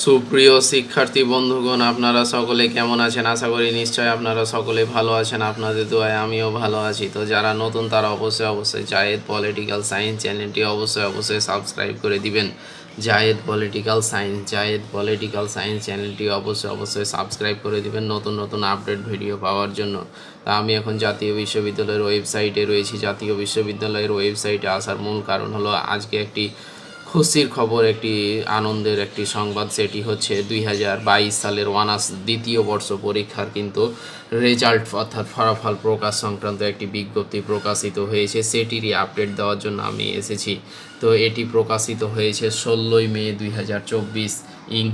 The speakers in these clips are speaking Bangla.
সুপ্রিয় শিক্ষার্থী বন্ধুগণ, আপনারা সকলে কেমন আছেন? আশা করি নিশ্চয় আপনারা সকলে ভালো আছেন। আপনাদের দোয়ায় আমিও ভালো আছি। তো যারা নতুন তারা অবশ্যই জায়েদ পলিটিক্যাল সায়েন্স চ্যানেলটি অবশ্যই সাবস্ক্রাইব করে দিবেন। জায়েদ পলিটিক্যাল সায়েন্স চ্যানেলটি অবশ্যই সাবস্ক্রাইব করে দিবেন নতুন নতুন আপডেট ভিডিও পাওয়ার জন্য। তা আমি এখন জাতীয় বিশ্ববিদ্যালয়ের ওয়েবসাইটে রয়েছি। জাতীয় বিশ্ববিদ্যালয়ের ওয়েবসাইটে আসার মূল কারণ হলো আজকে একটি খুশির খবর, একটি আনন্দের একটি সংবাদ। সেটি হচ্ছে 2022 সালের অনার্স দ্বিতীয় বর্ষ পরীক্ষার কিন্তু রেজাল্ট অর্থাৎ ফলাফল প্রকাশ সংক্রান্ত একটি বিজ্ঞপ্তি প্রকাশিত হয়েছে। সেটিরই আপডেট দেওয়ার জন্য আমি এসেছি। তো এটি প্রকাশিত হয়েছে 16ই মে 2024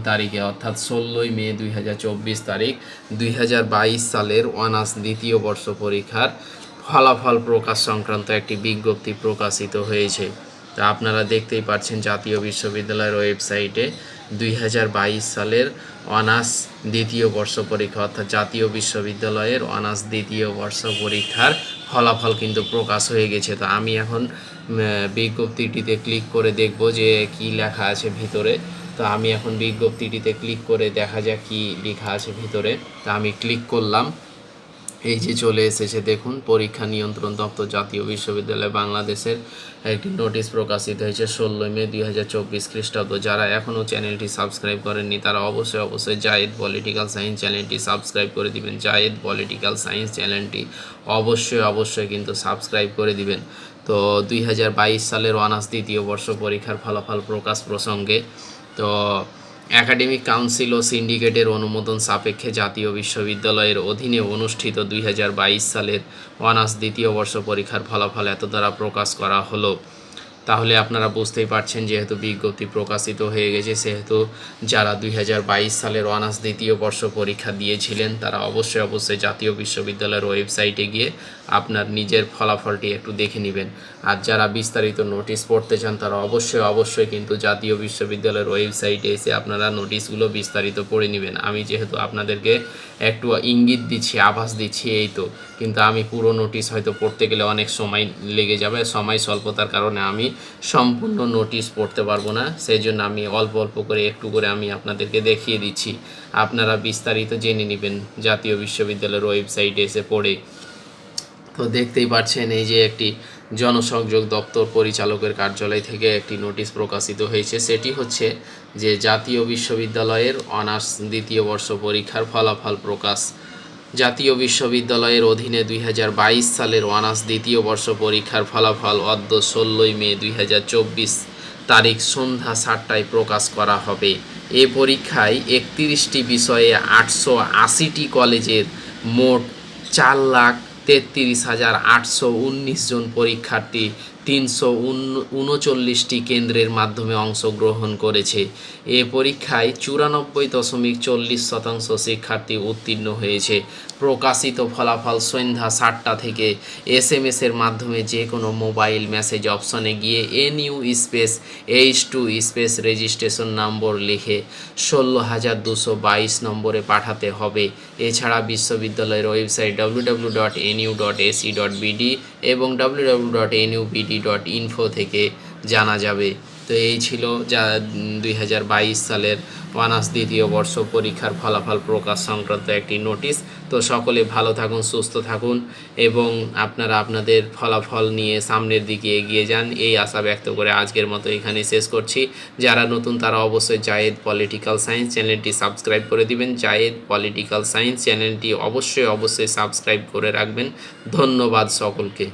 তারিখে, অর্থাৎ 16ই মে 2024 তারিখ 2022 সালের অনার্স দ্বিতীয় বর্ষ পরীক্ষার ফলাফল প্রকাশ সংক্রান্ত একটি বিজ্ঞপ্তি প্রকাশিত হয়েছে। তা আপনারা দেখতেই পাচ্ছেন জাতীয় বিশ্ববিদ্যালয়ের ওয়েবসাইটে 2022 সালের অনার্স দ্বিতীয় বর্ষ পরীক্ষা অর্থাৎ জাতীয় বিশ্ববিদ্যালয়ের অনার্স দ্বিতীয় বর্ষ পরীক্ষার ফলাফল কিন্তু প্রকাশ হয়ে গেছে। তো আমি এখন বিজ্ঞপ্তিটিতে ক্লিক করে দেখব যে কি লেখা আছে ভিতরে। তো আমি এখন বিজ্ঞপ্তিটিতে ক্লিক করে দেখা যাক কি লেখা আছে ভিতরে। তা আমি ক্লিক করলাম। এই যে চলে এসেছে, দেখুন, পরীক্ষা নিয়ন্ত্রণ দপ্তর জাতীয় বিশ্ববিদ্যালয় বাংলাদেশের একটি নোটিশ প্রকাশিত হয়েছে 16 মে 2024 খ্রিস্টাব্দ। যারা এখনও চ্যানেলটি সাবস্ক্রাইব করেননি তারা অবশ্যই জায়েদ পলিটিক্যাল সায়েন্স চ্যানেলটি সাবস্ক্রাইব করে দিবেন। জায়েদ পলিটিক্যাল সায়েন্স চ্যানেলটি অবশ্যই কিন্তু সাবস্ক্রাইব করে দিবেন। তো 2022 সালের অনার্স দ্বিতীয় বর্ষ পরীক্ষার ফলাফল প্রকাশ প্রসঙ্গে তো একাডেমিক কাউন্সিল ও সিন্ডিকেটের অনুমোদন সাপেক্ষে জাতীয় বিশ্ববিদ্যালয়ের অধীনে অনুষ্ঠিত 2022 সালের অনার্স দ্বিতীয় বর্ষ পরীক্ষার ফলাফল এত দ্বারা প্রকাশ করা হলো। তাহলে আপনারা বুঝতেই পারছেন, যেহেতু বিজ্ঞপ্তি প্রকাশিত হয়ে গেছে সেহেতু যারা 2022 সালের অনার্স দ্বিতীয় বর্ষ পরীক্ষা দিয়েছিলেন তারা অবশ্যই জাতীয় বিশ্ববিদ্যালয়ের ওয়েবসাইটে গিয়ে আপনার নিজের ফলাফলটি একটু দেখে নেবেন। আর যারা বিস্তারিত নোটিশ পড়তে চান তারা অবশ্যই কিন্তু জাতীয় বিশ্ববিদ্যালয়ের ওয়েবসাইটে এসে আপনারা নোটিশগুলো বিস্তারিত পড়ে নেবেন। আমি যেহেতু আপনাদেরকে একটু ইঙ্গিত দিচ্ছি, আভাস দিচ্ছি এই তো, কিন্তু আমি পুরো নোটিশ হয়তো পড়তে গেলে অনেক সময় লেগে যাবে। সময় স্বল্পতার কারণে আমি সম্পূর্ণ নোটিশ পড়তে পারবো না, সেই জন্য আমি অল্প করে একটু করে আমি আপনাদেরকে দেখিয়ে দিচ্ছি। আপনারা বিস্তারিত জেনে নেবেন জাতীয় বিশ্ববিদ্যালয়ের ওয়েবসাইটে এসে পড়ে। তো দেখতেই পাচ্ছেন এই যে একটি জনসংযোগ দপ্তর পরিচালকের কার্যালয় থেকে একটি নোটিশ প্রকাশিত হয়েছে। সেটি হচ্ছে যে জাতীয় বিশ্ববিদ্যালয়ের অনার্স দ্বিতীয় বর্ষ পরীক্ষার ফলাফল প্রকাশ। জাতীয় বিশ্ববিদ্যালয়ের অধীনে 2022 সালের অনার্স দ্বিতীয় বর্ষ পরীক্ষার ফলাফল অদ্য 16ই মে 2024 তারিখ সন্ধ্যা 7টায় প্রকাশ করা হবে। এ পরীক্ষায় 31টি বিষয়ে 880টি কলেজের মোট 4,33,819 জন পরীক্ষার্থী 339টি কেন্দ্রের মাধ্যমে অংশগ্রহণ করেছে। এ পরীক্ষায় 94.40% শিক্ষার্থী উত্তীর্ণ হয়েছে। প্রকাশিত ফলাফল সন্ধ্যা 7টা থেকে SMS-এর মাধ্যমে যে কোনো মোবাইল মেসেজ অপশনে গিয়ে NU H2 রেজিস্ট্রেশন নম্বর লিখে 16,222 নম্বরে পাঠাতে হবে। এছাড়া বিশ্ববিদ্যালয়ের ওয়েবসাইট www.nu.ac.bd এবং www.nubd.info থেকে জানা যাবে। তো এই ছিল যা 2022 সালের অনার্স দ্বিতীয় বর্ষ পরীক্ষার ফলাফল প্রকাশ সংক্রান্ত একটি নোটিশ। তো সকলে ভালো থাকুন, সুস্থ থাকুন এবং আপনারা আপনাদের ফলাফল নিয়ে সামনের দিকে এগিয়ে যান, এই আশা ব্যক্ত করে আজকের মতো এখানে শেষ করছি। যারা নতুন তারা অবশ্যই জায়েদ পলিটিক্যাল সায়েন্স চ্যানেলটি সাবস্ক্রাইব করে দিবেন। জায়েদ পলিটিক্যাল সায়েন্স চ্যানেলটি অবশ্যই সাবস্ক্রাইব করে রাখবেন। ধন্যবাদ সকলকে।